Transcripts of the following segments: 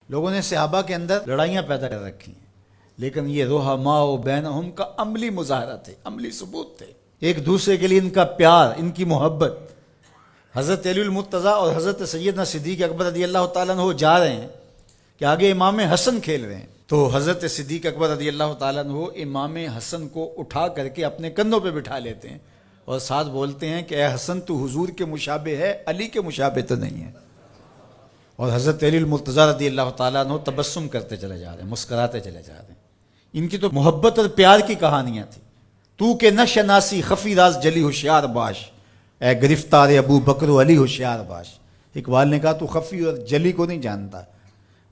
لوگوں نے صحابہ کے اندر لڑائیاں پیدا کر رکھی ہیں، لیکن یہ رحماء بینہم کا عملی مظاہرہ تھے، عملی ثبوت تھے، ایک دوسرے کے لیے ان کا پیار، ان کی محبت۔ حضرت علی المرتضیٰ اور حضرت سیدنا صدیق اکبر رضی اللہ تعالیٰ عنہ جا رہے ہیں کہ آگے امام حسن کھیل رہے ہیں، تو حضرت صدیق اکبر رضی اللہ تعالیٰ عنہ امام حسن کو اٹھا کر کے اپنے کندھوں پہ بٹھا لیتے ہیں اور ساتھ بولتے ہیں کہ اے حسن تو حضور کے مشابہ ہے، علی کے مشابہ تو نہیں ہے۔ اور حضرت علی المرتضیٰ رضی اللہ تعالیٰ عنہ تبسم کرتے چلے جا رہے ہیں، مسکراتے چلے جا رہے ہیں۔ ان کی تو محبت اور پیار کی کہانیاں تھیں۔ تو کہ نہ شناسی خفی راز جلی ہوشیار باش، اے گرفتار ابو بکر و علی ہوشیار باش۔ اقبال نے کہا تو خفی اور جلی کو نہیں جانتا،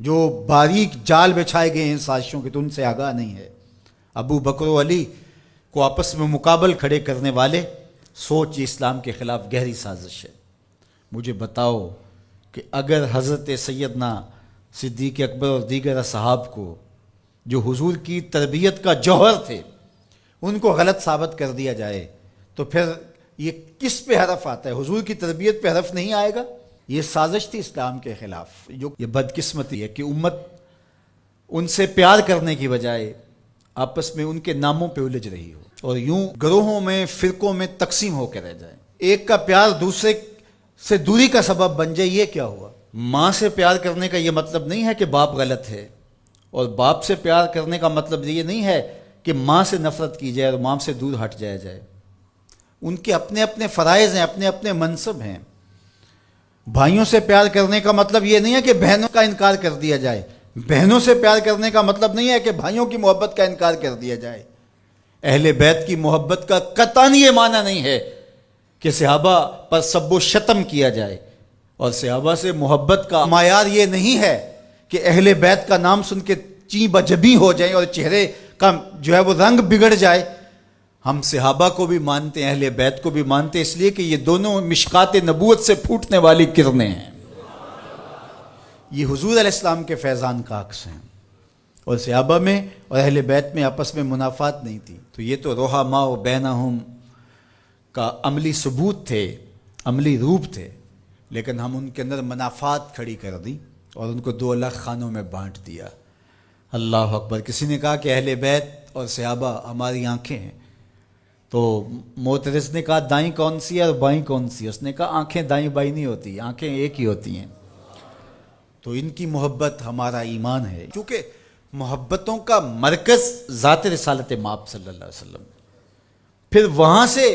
جو باریک جال بچھائے گئے ہیں سازشوں کے، تو ان سے آگاہ نہیں ہے۔ ابو بکر و علی کو آپس میں مقابل کھڑے کرنے والے سوچ اسلام کے خلاف گہری سازش ہے۔ مجھے بتاؤ کہ اگر حضرت سیدنا صدیق اکبر اور دیگر اصحاب کو جو حضور کی تربیت کا جوہر تھے ان کو غلط ثابت کر دیا جائے تو پھر یہ کس پہ حرف آتا ہے؟ حضور کی تربیت پہ حرف نہیں آئے گا؟ یہ سازش تھی اسلام کے خلاف۔ جو یہ بدقسمتی ہے کہ امت ان سے پیار کرنے کی بجائے آپس میں ان کے ناموں پہ الجھ رہی ہو اور یوں گروہوں میں، فرقوں میں تقسیم ہو کے رہ جائے۔ ایک کا پیار دوسرے سے دوری کا سبب بن جائے، یہ کیا ہوا؟ ماں سے پیار کرنے کا یہ مطلب نہیں ہے کہ باپ غلط ہے، اور باپ سے پیار کرنے کا مطلب یہ نہیں ہے کہ ماں سے نفرت کی جائے اور ماں سے دور ہٹ جایا جائے۔ ان کے اپنے اپنے فرائض ہیں، اپنے اپنے منصب ہیں۔ بھائیوں سے پیار کرنے کا مطلب یہ نہیں ہے کہ بہنوں کا انکار کر دیا جائے، بہنوں سے پیار کرنے کا مطلب نہیں ہے کہ بھائیوں کی محبت کا انکار کر دیا جائے۔ اہل بیت کی محبت کا قطعاً یہ معنی نہیں ہے کہ صحابہ پر سب و شتم کیا جائے، اور صحابہ سے محبت کا معیار یہ نہیں ہے کہ اہل بیت کا نام سن کے چیں بجبی ہو جائیں اور چہرے کا جو ہے وہ رنگ بگڑ جائے۔ ہم صحابہ کو بھی مانتے ہیں، اہل بیت کو بھی مانتے ہیں، اس لیے کہ یہ دونوں مشکات نبوت سے پھوٹنے والی کرنیں ہیں۔ یہ حضور علیہ السلام کے فیضان کا عکس ہیں، اور صحابہ میں اور اہل بیت میں آپس میں منافات نہیں تھی۔ تو یہ تو رحماء بینہم کا عملی ثبوت تھے، عملی روپ تھے، لیکن ہم ان کے اندر منافات کھڑی کر دی اور ان کو دو الگ خانوں میں بانٹ دیا۔ اللہ اکبر۔ کسی نے کہا کہ اہل بیت اور صحابہ ہماری آنکھیں ہیں، تو معترض نے کہا دائیں کون سی ہے اور بائیں کون سی ہے؟ اس نے کہا آنکھیں دائیں بائیں نہیں ہوتی، آنکھیں ایک ہی ہوتی ہیں۔ تو ان کی محبت ہمارا ایمان ہے، کیونکہ محبتوں کا مرکز ذات رسالت مآب صلی اللہ علیہ وسلم۔ پھر وہاں سے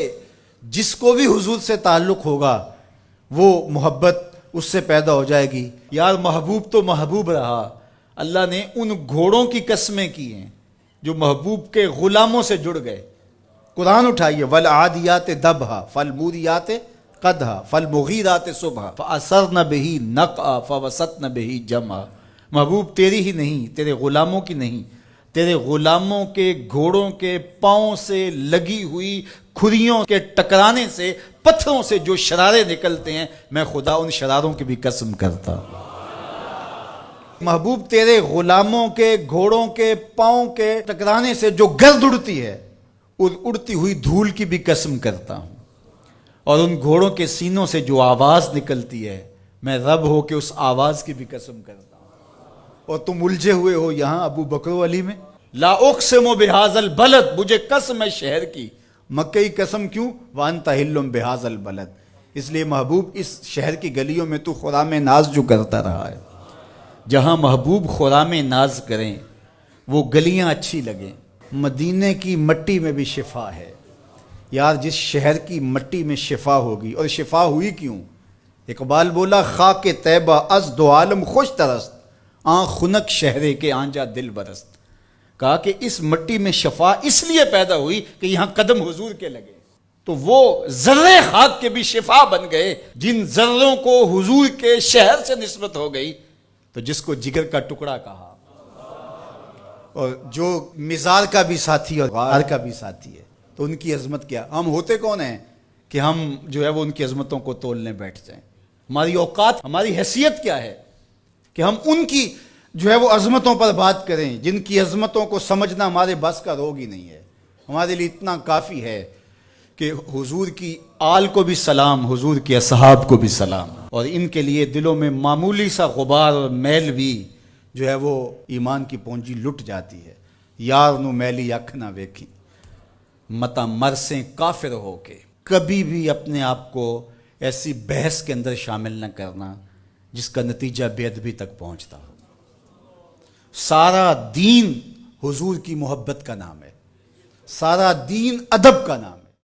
جس کو بھی حضور سے تعلق ہوگا وہ محبت اس سے پیدا ہو جائے گی۔ یار محبوب تو محبوب رہا، اللہ نے ان گھوڑوں کی قسمیں کی ہیں جو محبوب کے غلاموں سے جڑ گئے۔ قرآن اٹھائیے، والعادیات ضبحا فالموریات قدحا فالمغیرات صبحا فاثرن بہ نقعا فوسطن بہ جمعا۔ محبوب تیری ہی نہیں، تیرے غلاموں کی نہیں، تیرے غلاموں کے گھوڑوں کے پاؤں سے لگی ہوئی کھریوں کے ٹکرانے سے، پتھروں سے جو شرارے نکلتے ہیں، میں خدا ان شراروں کی بھی قسم کرتا ہوں۔ محبوب تیرے غلاموں کے گھوڑوں کے پاؤں کے ٹکرانے سے جو گرد اڑتی ہے، اڑتی ہوئی دھول کی بھی قسم کرتا ہوں، اور ان گھوڑوں کے سینوں سے جو آواز نکلتی ہے، میں رب ہو کے اس آواز کی بھی قسم کرتا ہوں۔ اور تم الجھے ہوئے ہو یہاں ابو بکر و علی میں۔ لا اقسم بہذا البلد، مجھے قسم ہے شہر کی۔ مکہ کی قسم کیوں؟ وانت حل بہذا البلد، اس لیے محبوب اس شہر کی گلیوں میں تو خرام ناز جو کرتا رہا ہے۔ جہاں محبوب خرام ناز کریں وہ گلیاں اچھی لگیں۔ مدینے کی مٹی میں بھی شفا ہے۔ یار جس شہر کی مٹی میں شفا ہوگی، اور شفا ہوئی کیوں؟ اقبال بولا خاک طیبہ از دو عالم خوش ترست، آن خنک شہرے کے آنجا دل برست۔ کہا کہ اس مٹی میں شفا اس لیے پیدا ہوئی کہ یہاں قدم حضور کے لگے، تو وہ ذرے خاک کے بھی شفا بن گئے۔ جن ذروں کو حضور کے شہر سے نسبت ہو گئی، تو جس کو جگر کا ٹکڑا کہا، اور جو مزار کا بھی ساتھی اور غار کا بھی ساتھی ہے، تو ان کی عظمت کیا؟ ہم ہوتے کون ہیں کہ ہم جو ہے وہ ان کی عظمتوں کو تولنے بیٹھ جائیں؟ ہماری اوقات، ہماری حیثیت کیا ہے کہ ہم ان کی جو ہے وہ عظمتوں پر بات کریں، جن کی عظمتوں کو سمجھنا ہمارے بس کا روگ ہی نہیں ہے۔ ہمارے لیے اتنا کافی ہے کہ حضور کی آل کو بھی سلام، حضور کے اصحاب کو بھی سلام، اور ان کے لیے دلوں میں معمولی سا غبار اور میل بھی جو ہے وہ ایمان کی پونجی لٹ جاتی ہے. یار نو میلی اکھ نہ ویکھی متا مرسیں کافر ہو کے. کبھی بھی اپنے آپ کو ایسی بحث کے اندر شامل نہ کرنا جس کا نتیجہ بے ادبی تک پہنچتا ہو. سارا دین حضور کی محبت کا نام ہے، سارا دین ادب کا نام ہے.